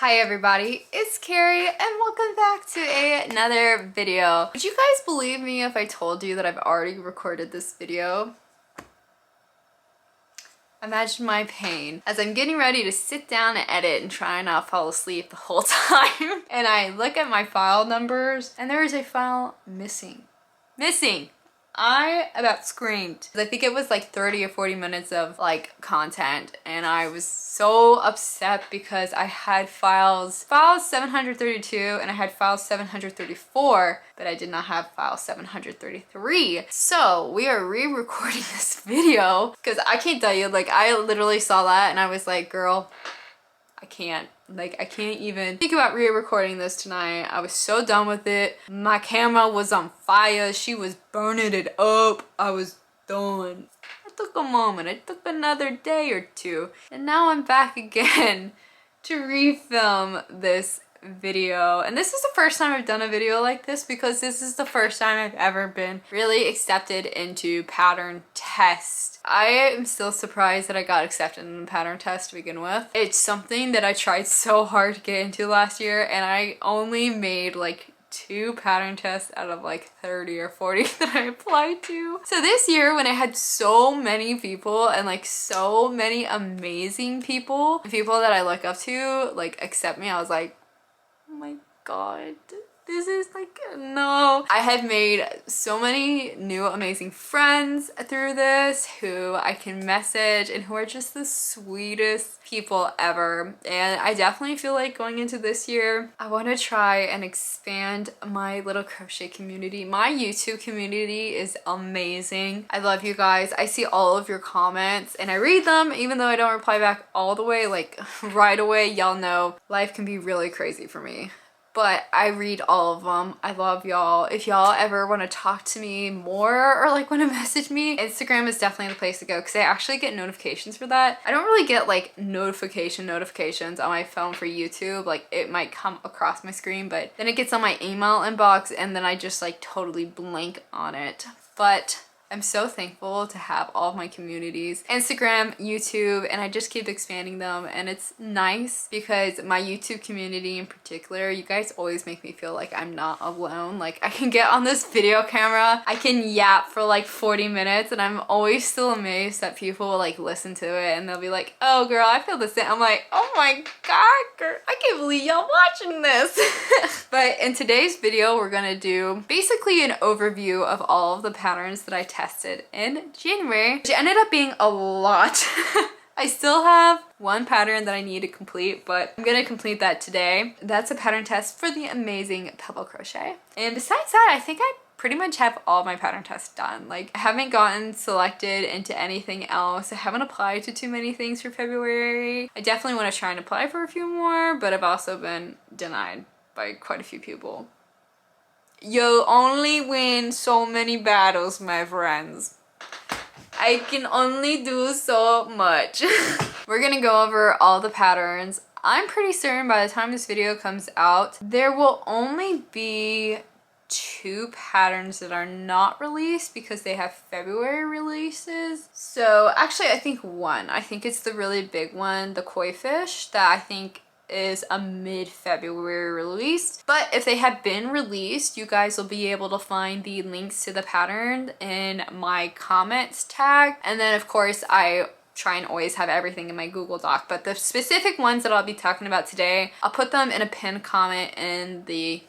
Hi everybody, it's Carrie and welcome back to another video. Would you guys believe me if I told you that I've already recorded this video? Imagine my pain as I'm getting ready to sit down and edit and try not fall asleep the whole time. And I look at my file numbers and there is a file missing. I about screamed. I think it was like 30 or 40 minutes of like content and I was so upset because I had files 732 and I had file 734, but I did not have file 733. So we are re-recording this video because I can't tell you, like I literally saw that and I was like, girl, I can't even think about re-recording this tonight. I was so done with it. My camera was on fire. She was burning it up. I was done. It took a moment. It took another day or two. And now I'm back again to refilm this video. And this is the first time I've done a video like this because this is the first time I've ever been really accepted into pattern test. I am still surprised that I got accepted in the pattern test to begin with. It's something that I tried so hard to get into last year and I only made like 2 pattern tests out of like 30 or 40 that I applied to. So this year when I had so many people and like so many amazing people that I look up to like accept me, I was like, oh my god, this is like, no. I have made so many new amazing friends through this who I can message and who are just the sweetest people ever. And I definitely feel like going into this year, I want to try and expand my little crochet community. My YouTube community is amazing. I love you guys. I see all of your comments and I read them even though I don't reply back all the way, like right away. Y'all know life can be really crazy for me, but I read all of them. I love y'all. If y'all ever want to talk to me more or like want to message me, Instagram is definitely the place to go because I actually get notifications for that. I don't really get like notifications on my phone for YouTube. Like it might come across my screen, but then it gets on my email inbox and then I just like totally blank on it. But I'm so thankful to have all of my communities, Instagram, YouTube, and I just keep expanding them. And it's nice because my YouTube community in particular, you guys always make me feel like I'm not alone. Like I can get on this video camera, I can yap for like 40 minutes and I'm always still amazed that people will like listen to it and they'll be like, oh girl, I feel the same. I'm like, oh my god, girl, I can't believe y'all watching this. But in today's video, we're gonna do basically an overview of all of the patterns that I tested in January, which ended up being a lot. I still have one pattern that I need to complete, but I'm gonna complete that today. That's a pattern test for the amazing Pebble Crochet. And besides that, I think I pretty much have all my pattern tests done. Like I haven't gotten selected into anything else. I haven't applied to too many things for February. I definitely want to try and apply for a few more, but I've also been denied by quite a few people. You only win so many battles, my friends. I can only do so much. We're gonna go over all the patterns. I'm pretty certain by the time this video comes out, there will only be 2 patterns that are not released because they have February releases. So actually I think one. I think it's the really big one, the koi fish, that I think is a mid-February release. But if they have been released, you guys will be able to find the links to the pattern in my comments tag. And then of course I try and always have everything in my Google Doc, but the specific ones that I'll be talking about today, I'll put them in a pinned comment in the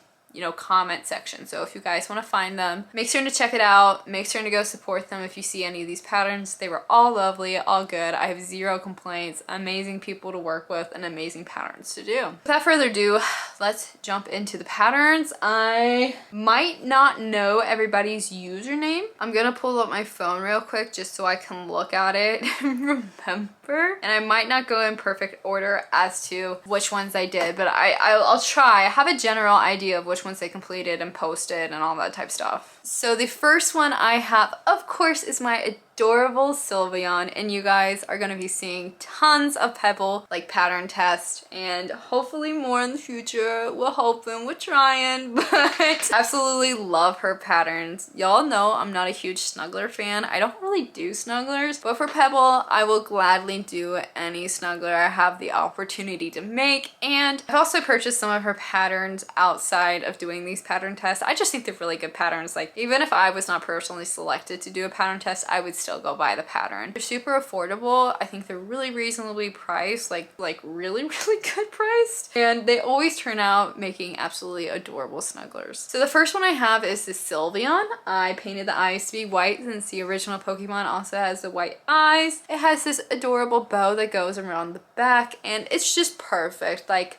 comment section. So if you guys want to find them, make sure to check it out. Make sure to go support them if you see any of these patterns. They were all lovely, all good. I have 0 complaints, amazing people to work with, and amazing patterns to do. Without further ado, let's jump into the patterns. I might not know everybody's username. I'm gonna pull up my phone real quick just so I can look at it and remember. And I might not go in perfect order as to which ones I did, but I'll try. I have a general idea of which ones they completed and posted and all that type stuff. So the first one I have, of course, is my adorable Sylveon, and you guys are gonna be seeing tons of Pebble like pattern test and hopefully more in the future. We're hoping, we're trying, but absolutely love her patterns. Y'all know I'm not a huge snuggler fan. I don't really do snugglers, but for Pebble I will gladly do any snuggler I have the opportunity to make. And I've also purchased some of her patterns outside of doing these pattern tests. I just think they're really good patterns. Like, even if I was not personally selected to do a pattern test, I would still go buy the pattern. They're super affordable. I think they're really reasonably priced, like really good priced, and they always turn out making absolutely adorable snugglers. So the first one I have is the Sylveon. I painted the eyes to be white since the original Pokemon also has the white eyes. It has this adorable bow that goes around the back, and it's just perfect. Like,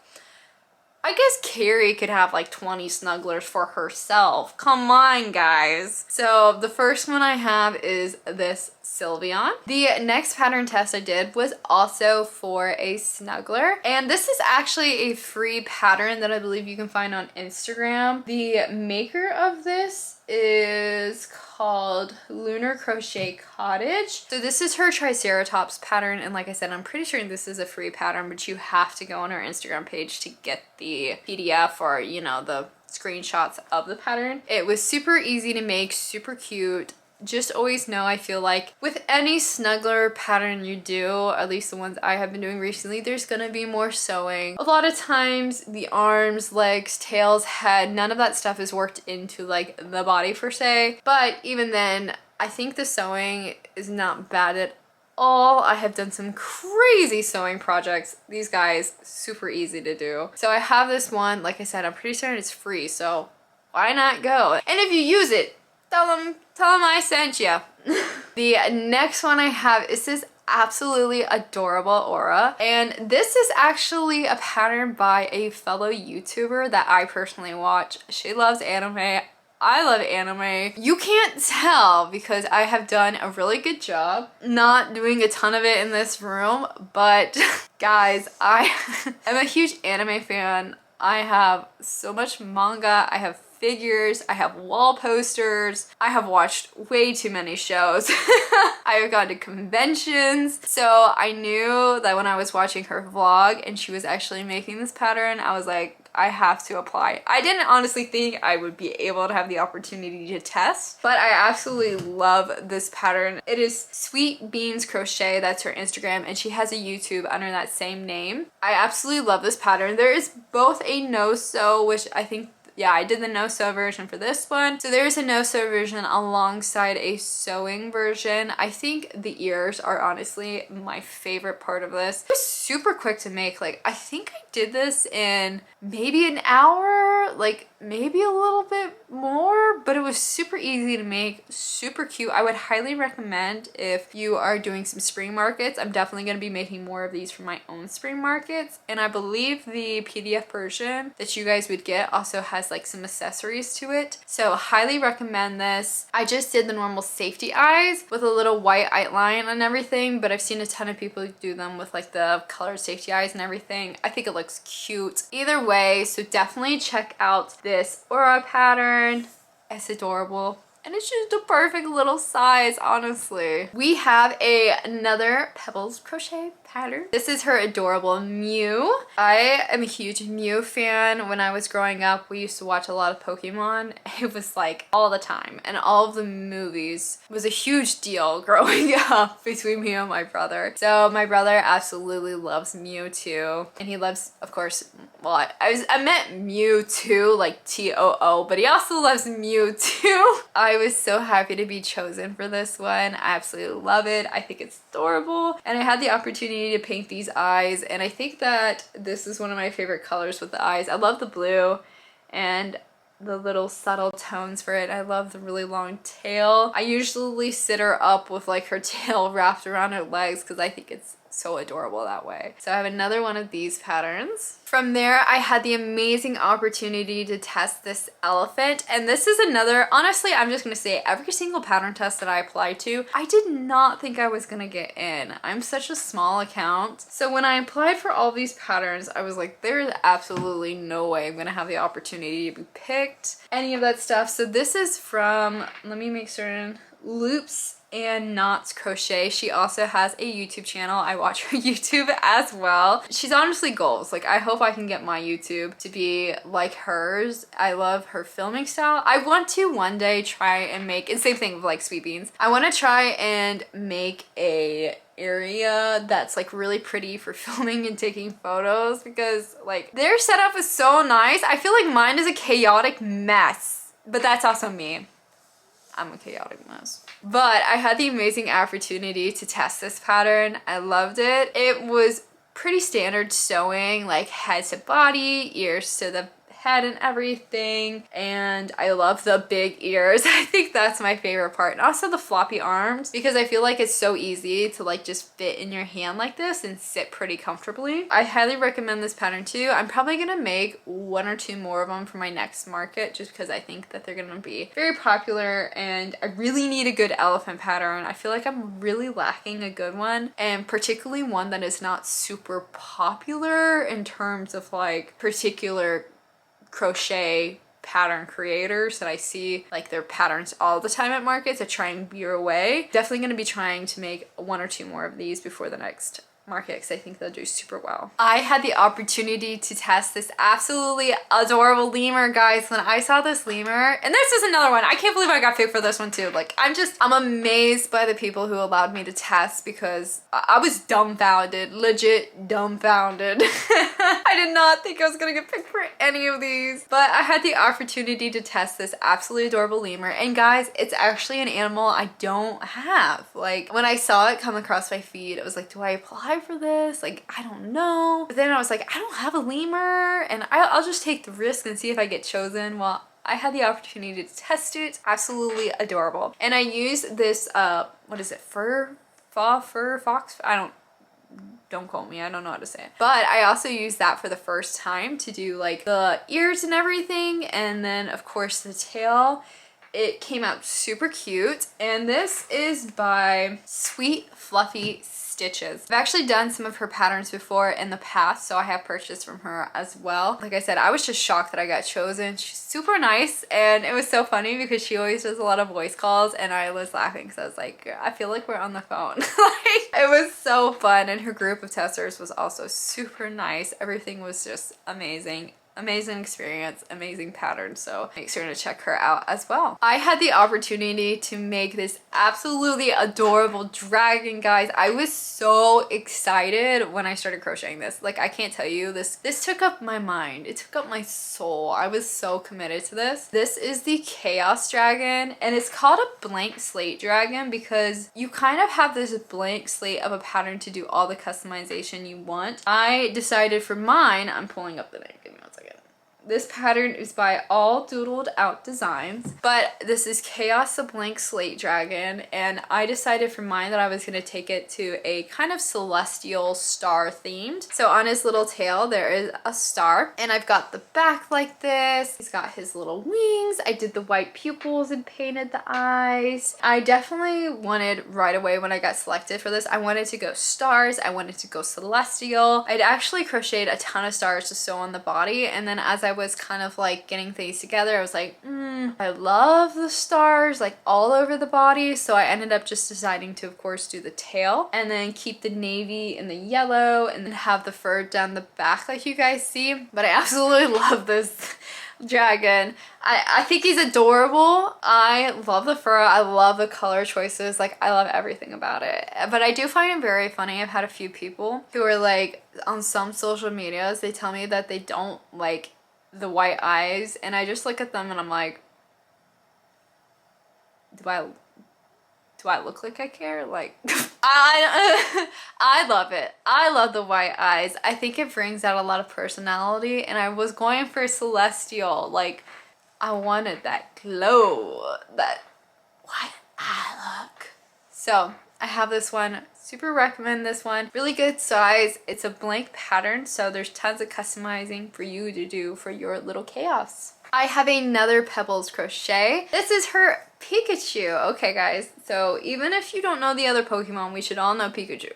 I guess Carri could have like 20 snugglers for herself. Come on, guys. So the first one I have is this Sylveon. The next pattern test I did was also for a snuggler, and this is actually a free pattern that I believe you can find on Instagram. The maker of this is called Lunar Crochet Cottage. So this is her Triceratops pattern, and like I said, I'm pretty sure this is a free pattern, but you have to go on her Instagram page to get the PDF or, you know, the screenshots of the pattern. It was super easy to make, super cute. Just always know, I feel like with any snuggler pattern you do, at least the ones I have been doing recently, there's gonna be more sewing. A lot of times the arms, legs, tails, head, none of that stuff is worked into like the body per se, but even then I think the sewing is not bad at all. I have done some crazy sewing projects. These guys, super easy to do. So I have this one, like I said, I'm pretty certain it's free, so why not go? And if you use it, tell them I sent you. The next one I have is this absolutely adorable aura, and this is actually a pattern by a fellow YouTuber that I personally watch. She loves anime. I love anime. You can't tell because I have done a really good job not doing a ton of it in this room, but guys, I am a huge anime fan. I have so much manga, I have figures, I have wall posters, I have watched way too many shows. I have gone to conventions. So I knew that when I was watching her vlog and she was actually making this pattern, I was like, I have to apply. I didn't honestly think I would be able to have the opportunity to test, but I absolutely love this pattern. It is Sweet Beans Crochet, that's her Instagram, and she has a YouTube under that same name. I absolutely love this pattern. There is both a no-sew, which I think, yeah, I did the no-sew version for this one. So there's a no-sew version alongside a sewing version. I think the ears are honestly my favorite part of this. It was super quick to make. Like, I think I did this in maybe an hour, like maybe a little bit more, but it was super easy to make, super cute. I would highly recommend if you are doing some spring markets. I'm definitely going to be making more of these for my own spring markets, and I believe the PDF version that you guys would get also has like some accessories to it, so highly recommend this. I just did the normal safety eyes with a little white outline and everything, but I've seen a ton of people do them with like the colored safety eyes and everything. I think it looks cute either way, so definitely check out this aura pattern. It's adorable. And it's just a perfect little size, honestly. We have another Pebbles crochet pattern. This is her adorable Mew. I am a huge Mew fan. When I was growing up, we used to watch a lot of Pokemon. It was like all the time, and all of the movies was a huge deal growing up between me and my brother. So my brother absolutely loves Mew too, and he loves, of course, well, I meant Mew too, like T-O-O, but he also loves Mew too. I was so happy to be chosen for this one. I absolutely love it. I think it's adorable, and I had the opportunity to paint these eyes, and I think that this is one of my favorite colors with the eyes. I love the blue and the little subtle tones for it. I love the really long tail. I usually sit her up with like her tail wrapped around her legs because I think it's so adorable that way. So I have another one of these patterns. From there, I had the amazing opportunity to test this elephant. And this is another, honestly, I'm just gonna say every single pattern test that I applied to, I did not think I was gonna get in. I'm such a small account. So when I applied for all these patterns, I was like, there's absolutely no way I'm gonna have the opportunity to be picked, any of that stuff. So this is from, let me make certain, Loops and Knots Crochet. She also has a YouTube channel. I watch her YouTube as well. She's honestly goals. Like, I hope I can get my YouTube to be like hers. I love her filming style. I want to one day try and make, and same thing with like Sweet Beans, I want to try and make a area that's like really pretty for filming and taking photos, because like their setup is so nice. I feel like mine is a chaotic mess, but that's also me. I'm a chaotic mess. But I had the amazing opportunity to test this pattern. I loved it. It was pretty standard sewing, like head to body, ears to the head and everything, and I love the big ears. I think that's my favorite part, and also the floppy arms, because I feel like it's so easy to like just fit in your hand like this and sit pretty comfortably. I highly recommend this pattern too. I'm probably gonna make 1 or 2 more of them for my next market, just because I think that they're gonna be very popular, and I really need a good elephant pattern. I feel like I'm really lacking a good one, and particularly one that is not super popular in terms of like particular crochet pattern creators that I see like their patterns all the time at markets to try and veer away. Definitely going to be trying to make 1 or 2 more of these before the next market, because I think they'll do super well. I had the opportunity to test this absolutely adorable lemur, guys. When I saw this lemur, and this is another one, I can't believe I got picked for this one too. Like, I'm amazed by the people who allowed me to test, because I was dumbfounded, legit dumbfounded. I did not think I was gonna get picked for any of these, but I had the opportunity to test this absolutely adorable lemur. And guys, it's actually an animal I don't have. Like, when I saw it come across my feed, it was like, do I apply for this? Like, I don't know. But then I was like, I don't have a lemur, and I'll just take the risk and see if I get chosen. Well, I had the opportunity to test it. Absolutely adorable. And I used this, what is it? Fur fox? Don't quote me, I don't know how to say it. But I also used that for the first time to do like the ears and everything, and then of course the tail. It came out super cute, and this is by Sweet Fluffy Stitches. I've actually done some of her patterns before in the past, so I have purchased from her as well. Like I said, I was just shocked that I got chosen. She's super nice, and it was so funny because she always does a lot of voice calls, and I was laughing because I was like, I feel like we're on the phone. Like, it was so fun, and her group of testers was also super nice. Everything was just amazing. Amazing experience, amazing pattern, so make sure to check her out as well. I had the opportunity to make this absolutely adorable dragon, guys. I was so excited when I started crocheting this. Like, I can't tell you, this took up my mind. It took up my soul. I was so committed to this. This is the Chaos Dragon, and it's called a blank slate dragon because you kind of have this blank slate of a pattern to do all the customization you want. I decided for mine, I'm pulling up the name. Give me one second. This pattern is by All Doodled Out Designs, but this is Chaos the Blank Slate Dragon, and I decided for mine that I was going to take it to a kind of celestial star themed. So on his little tail there is a star, and I've got the back like this. He's got his little wings. I did the white pupils and painted the eyes. I definitely wanted right away when I got selected for this, I wanted to go stars. I wanted to go celestial. I'd actually crocheted a ton of stars to sew on the body, and then as I was kind of like getting things together, I was like, I love the stars like all over the body. So I ended up just deciding to, of course, do the tail and then keep the navy and the yellow and then have the fur down the back like you guys see. But I absolutely love this dragon. I think he's adorable. I love the fur. I love the color choices. Like, I love everything about it. But I do find it very funny. I've had a few people who are like, on some social medias, they tell me that they don't like the white eyes, and I just look at them and I'm like, do I look like I care? Like, I love it. I love the white eyes. I think it brings out a lot of personality, and I was going for celestial. Like, I wanted that glow, that white eye look. So I have this one. Super recommend this one. Really good size. It's a blank pattern, so there's tons of customizing for you to do for your little chaos. I have another Pebbles crochet. This is her Pikachu. Okay guys, so even if you don't know the other Pokemon, we should all know Pikachu.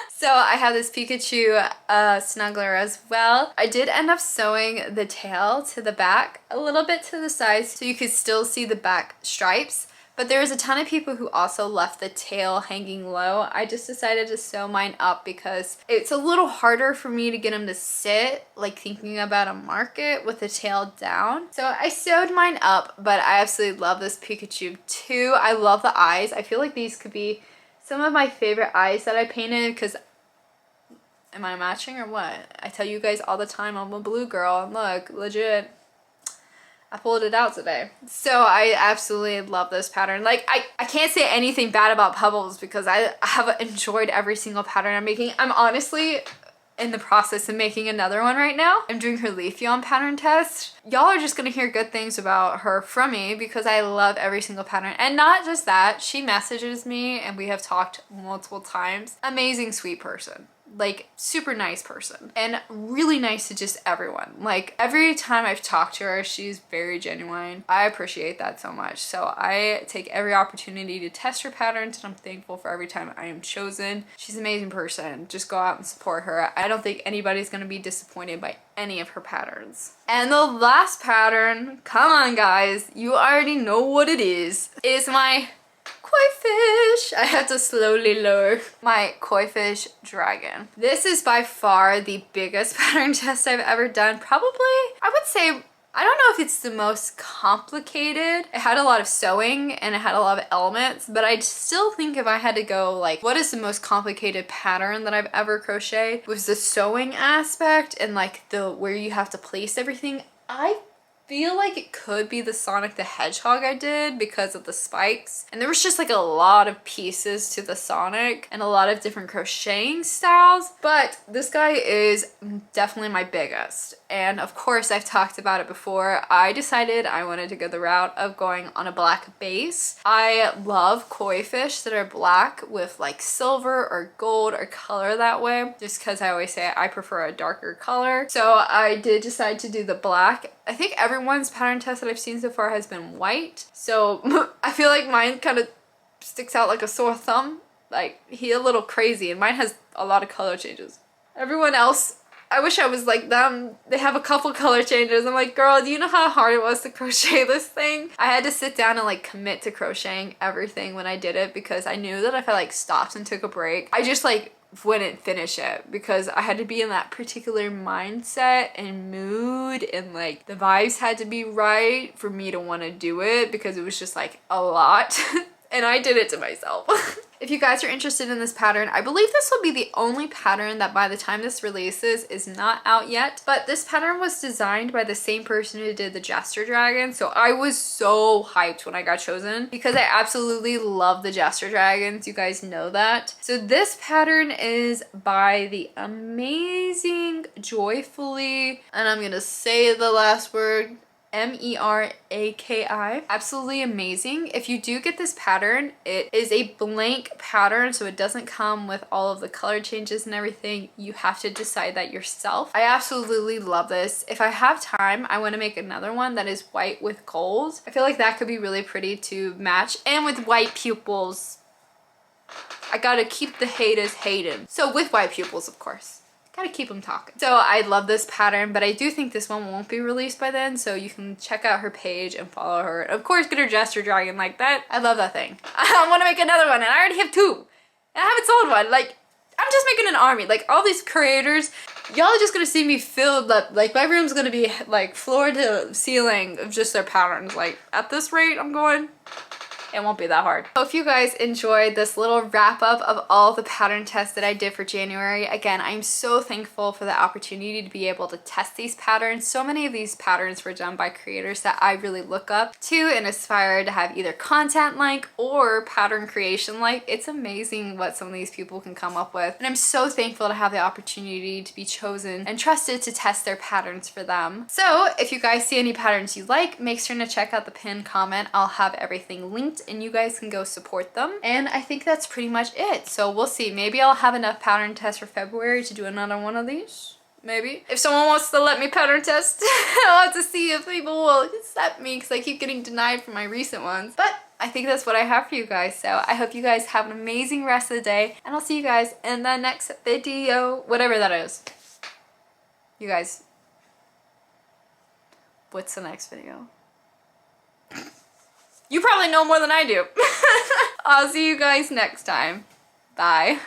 So I have this Pikachu snuggler as well. I did end up sewing the tail to the back a little bit to the side so you could still see the back stripes. But there was a ton of people who also left the tail hanging low. I just decided to sew mine up because it's a little harder for me to get them to sit, like thinking about a market with the tail down. So I sewed mine up, but I absolutely love this Pikachu too. I love the eyes. I feel like these could be some of my favorite eyes that I painted because am I matching or what? I tell you guys all the time I'm a blue girl, and look, legit. I pulled it out today. So I absolutely love this pattern. Like, I can't say anything bad about Pebbles because I have enjoyed every single pattern I'm making. I'm honestly in the process of making another one right now. I'm doing her Leafeon pattern test. Y'all are just gonna hear good things about her from me because I love every single pattern. And not just that, she messages me and we have talked multiple times. Amazing, sweet person. Like, super nice person and really nice to just everyone. Like, every time I've talked to her, she's very genuine. I appreciate that so much. So I take every opportunity to test her patterns, and I'm thankful for every time I am chosen. She's an amazing person. Just go out and support her. I don't think anybody's gonna be disappointed by any of her patterns. And the last pattern, come on guys, you already know what it is my koi fish. I have to slowly lower my koi fish dragon. This is by far the biggest pattern test I've ever done. Probably, I would say, I don't know if it's the most complicated. It had a lot of sewing and it had a lot of elements, but I still think if I had to go like, what is the most complicated pattern that I've ever crocheted, was the sewing aspect and like the where you have to place everything. I feel like it could be the Sonic the Hedgehog I did because of the spikes, and there was just like a lot of pieces to the Sonic and a lot of different crocheting styles, but this guy is definitely my biggest. And of course, I've talked about it before, I decided I wanted to go the route of going on a black base. I love koi fish that are black with like silver or gold or color that way, just because I always say I prefer a darker color. So I did decide to do the black. I think everyone's pattern test that I've seen so far has been white. So I feel like mine kind of sticks out like a sore thumb. Like, he a little crazy, and mine has a lot of color changes. Everyone else, I wish I was like them. They have a couple color changes. I'm like, girl, do you know how hard it was to crochet this thing? I had to sit down and like commit to crocheting everything when I did it because I knew that if I like stopped and took a break, I just like wouldn't finish it because I had to be in that particular mindset and mood, and like the vibes had to be right for me to want to do it because it was just like a lot. And I did it to myself. If you guys are interested in this pattern, I believe this will be the only pattern that by the time this releases is not out yet. But this pattern was designed by the same person who did the Jester Dragon. So I was so hyped when I got chosen because I absolutely love the Jester Dragons. You guys know that. So this pattern is by the amazing Joyfully, and I'm gonna say the last word, Meraki. Absolutely amazing. If you do get this pattern, it is a blank pattern, so it doesn't come with all of the color changes and everything. You have to decide that yourself. I absolutely love this. If I have time, I want to make another one that is white with gold. I feel like that could be really pretty to match, and with white pupils. I gotta keep the haters hating. So with white pupils, of course. Gotta keep them talking. So I love this pattern, but I do think this one won't be released by then, so you can check out her page and follow her. Of course, get her Jester Dragon like that. I love that thing. I want to make another one, and I already have two. And I haven't sold one. Like, I'm just making an army. Like, all these creators, y'all are just gonna see me filled up. Like, my room's gonna be like floor to ceiling of just their patterns. Like, at this rate I'm going, it won't be that hard. So if you guys enjoyed this little wrap up of all the pattern tests that I did for January, again, I'm so thankful for the opportunity to be able to test these patterns. So many of these patterns were done by creators that I really look up to and aspire to have either content like or pattern creation like. It's amazing what some of these people can come up with. And I'm so thankful to have the opportunity to be chosen and trusted to test their patterns for them. So if you guys see any patterns you like, make sure to check out the pinned comment. I'll have everything linked pattern and you guys can go support them. And I think that's pretty much it. So we'll see. Maybe I'll have enough pattern tests for February to do another one of these. Maybe. If someone wants to let me pattern test, I'll have to see if people will accept me because I keep getting denied for my recent ones. But I think that's what I have for you guys. So I hope you guys have an amazing rest of the day, and I'll see you guys in the next video, whatever that is. You guys, what's the next video? You probably know more than I do. I'll see you guys next time. Bye.